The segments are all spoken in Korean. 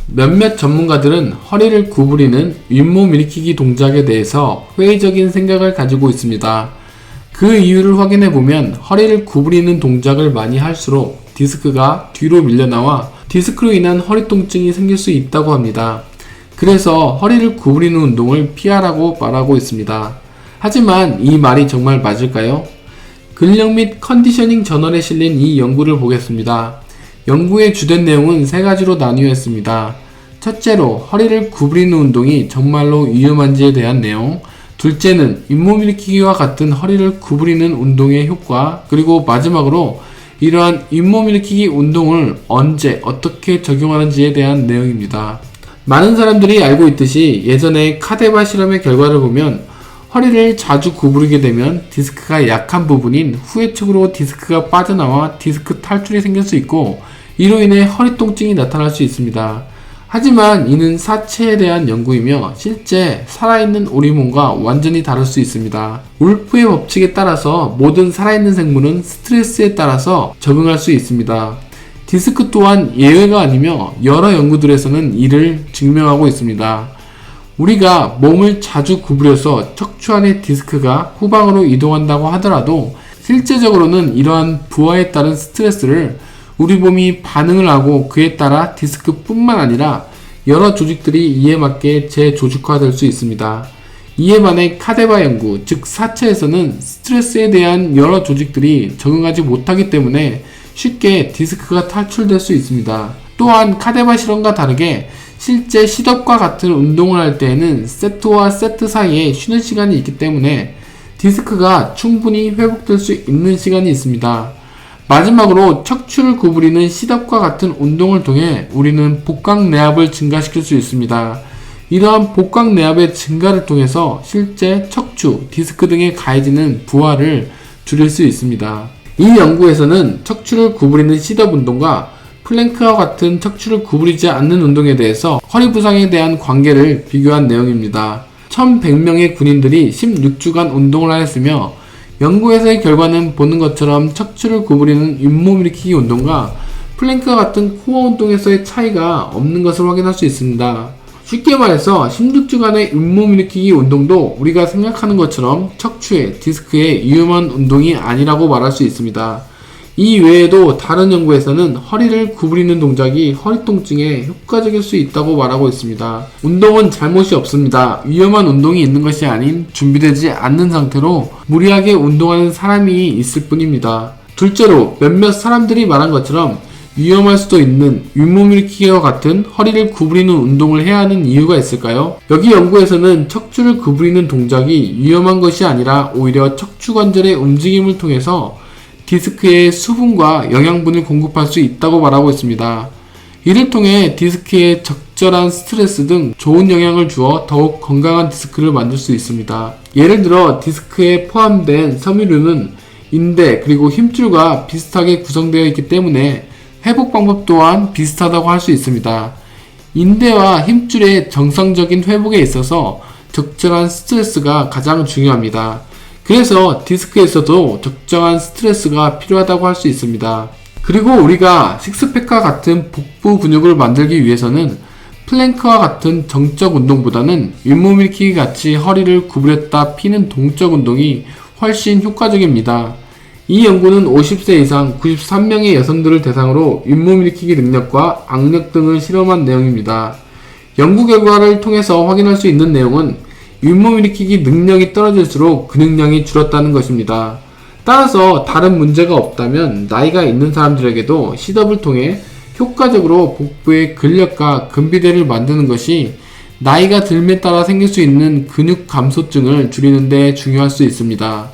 몇몇 전문가들은 허리를 구부리는 윗몸 일으키기 동작에 대해서 회의적인 생각을 가지고 있습니다. 그 이유를 확인해보면 허리를 구부리는 동작을 많이 할수록 디스크가 뒤로 밀려나와 디스크로 인한 허리 통증이 생길 수 있다고 합니다. 그래서 허리를 구부리는 운동을 피하라고 말하고 있습니다. 하지만 이 말이 정말 맞을까요? 근력 및 컨디셔닝 저널에 실린 이 연구를 보겠습니다. 연구의 주된 내용은 세 가지로 나뉘어 있습니다. 첫째로 허리를 구부리는 운동이 정말로 위험한지에 대한 내용, 둘째는 윗몸 일으키기와 같은 허리를 구부리는 운동의 효과, 그리고 마지막으로 이러한 윗몸 일으키기 운동을 언제 어떻게 적용하는지에 대한 내용입니다. 많은 사람들이 알고 있듯이 예전에 카데바 실험의 결과를 보면 허리를 자주 구부리게 되면 디스크가 약한 부분인 후회 측으로 디스크가 빠져나와 디스크 탈출이 생길 수 있고 이로 인해 허리 통증이 나타날 수 있습니다. 하지만 이는 사체에 대한 연구이며 실제 살아있는 우리 몸과 완전히 다를 수 있습니다. 울프의 법칙에 따라서 모든 살아있는 생물은 스트레스에 따라서 적응할 수 있습니다. 디스크 또한 예외가 아니며 여러 연구들에서는 이를 증명하고 있습니다. 우리가 몸을 자주 구부려서 척추 안의 디스크가 후방으로 이동한다고 하더라도 실제적으로는 이러한 부하에 따른 스트레스를 우리 몸이 반응을 하고 그에 따라 디스크뿐만 아니라 여러 조직들이 이에 맞게 재조직화될 수 있습니다. 이에 반해 카데바 연구, 즉 사체에서는 스트레스에 대한 여러 조직들이 적응하지 못하기 때문에 쉽게 디스크가 탈출될 수 있습니다. 또한 카데바 실험과 다르게 실제 시덥과 같은 운동을 할 때에는 세트와 세트 사이에 쉬는 시간이 있기 때문에 디스크가 충분히 회복될 수 있는 시간이 있습니다. 마지막으로 척추를 구부리는 시덥과 같은 운동을 통해 우리는 복강내압을 증가시킬 수 있습니다. 이러한 복강내압의 증가를 통해서 실제 척추, 디스크 등에 가해지는 부하를 줄일 수 있습니다. 이 연구에서는 척추를 구부리는 시덥 운동과 플랭크와 같은 척추를 구부리지 않는 운동에 대해서 허리 부상에 대한 관계를 비교한 내용입니다. 1100명의 군인들이 16주간 운동을 하였으며 연구에서의 결과는 보는 것처럼 척추를 구부리는 윗몸 일으키기 운동과 플랭크와 같은 코어 운동에서의 차이가 없는 것을 확인할 수 있습니다. 쉽게 말해서 16주간의 윗몸 일으키기 운동도 우리가 생각하는 것처럼 척추에 디스크에 위험한 운동이 아니라고 말할 수 있습니다. 이 외에도 다른 연구에서는 허리를 구부리는 동작이 허리 통증에 효과적일 수 있다고 말하고 있습니다. 운동은 잘못이 없습니다. 위험한 운동이 있는 것이 아닌 준비되지 않는 상태로 무리하게 운동하는 사람이 있을 뿐입니다. 둘째로 몇몇 사람들이 말한 것처럼 위험할 수도 있는 윗몸 일으키기와 같은 허리를 구부리는 운동을 해야 하는 이유가 있을까요? 여기 연구에서는 척추를 구부리는 동작이 위험한 것이 아니라 오히려 척추 관절의 움직임을 통해서 디스크에 수분과 영양분을 공급할 수 있다고 말하고 있습니다. 이를 통해 디스크에 적절한 스트레스 등 좋은 영향을 주어 더욱 건강한 디스크를 만들 수 있습니다. 예를 들어 디스크에 포함된 섬유류는 인대 그리고 힘줄과 비슷하게 구성되어 있기 때문에 회복 방법 또한 비슷하다고 할 수 있습니다. 인대와 힘줄의 정상적인 회복에 있어서 적절한 스트레스가 가장 중요합니다. 그래서 디스크에서도 적정한 스트레스가 필요하다고 할 수 있습니다. 그리고 우리가 식스팩과 같은 복부 근육을 만들기 위해서는 플랭크와 같은 정적 운동보다는 윗몸 일으키기 같이 허리를 구부렸다 피는 동적 운동이 훨씬 효과적입니다. 이 연구는 50세 이상 93명의 여성들을 대상으로 윗몸 일으키기 능력과 악력 등을 실험한 내용입니다. 연구 결과를 통해서 확인할 수 있는 내용은 윗몸 일으키기 능력이 떨어질수록 근육량이 줄었다는 것입니다. 따라서 다른 문제가 없다면 나이가 있는 사람들에게도 시덥을 통해 효과적으로 복부의 근력과 근비대를 만드는 것이 나이가 들에 따라 생길 수 있는 근육 감소증을 줄이는 데 중요할 수 있습니다.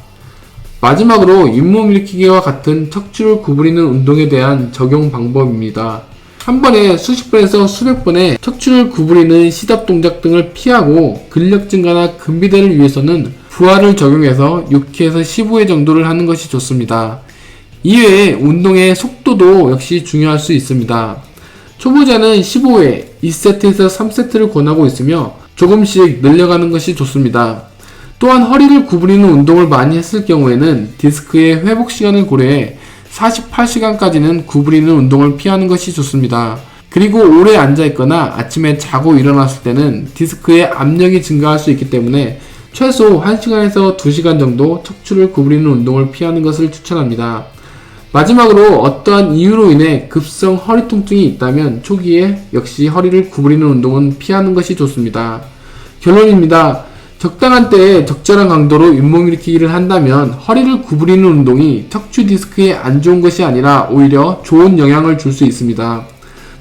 마지막으로 윗몸 일으키기와 같은 척추를 구부리는 운동에 대한 적용 방법입니다. 한 번에 수십 번에서 수백 번의 척추를 구부리는 시덥 동작 등을 피하고 근력 증가나 근비대를 위해서는 부하를 적용해서 6회에서 15회 정도를 하는 것이 좋습니다. 이외에 운동의 속도도 역시 중요할 수 있습니다. 초보자는 15회, 2세트에서 3세트를 권하고 있으며 조금씩 늘려가는 것이 좋습니다. 또한 허리를 구부리는 운동을 많이 했을 경우에는 디스크의 회복 시간을 고려해 48시간까지는 구부리는 운동을 피하는 것이 좋습니다. 그리고 오래 앉아있거나 아침에 자고 일어났을 때는 디스크의 압력이 증가할 수 있기 때문에 최소 1시간에서 2시간 정도 척추를 구부리는 운동을 피하는 것을 추천합니다. 마지막으로 어떠한 이유로 인해 급성 허리 통증이 있다면 초기에 역시 허리를 구부리는 운동은 피하는 것이 좋습니다. 결론입니다. 적당한 때에 적절한 강도로 윗몸 일으키기를 한다면 허리를 구부리는 운동이 척추 디스크에 안 좋은 것이 아니라 오히려 좋은 영향을 줄 수 있습니다.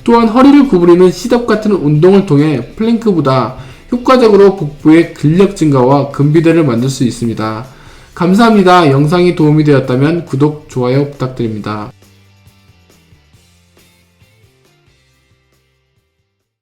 또한 허리를 구부리는 시덥 같은 운동을 통해 플랭크보다 효과적으로 복부의 근력 증가와 근비대를 만들 수 있습니다. 감사합니다. 영상이 도움이 되었다면 구독, 좋아요 부탁드립니다.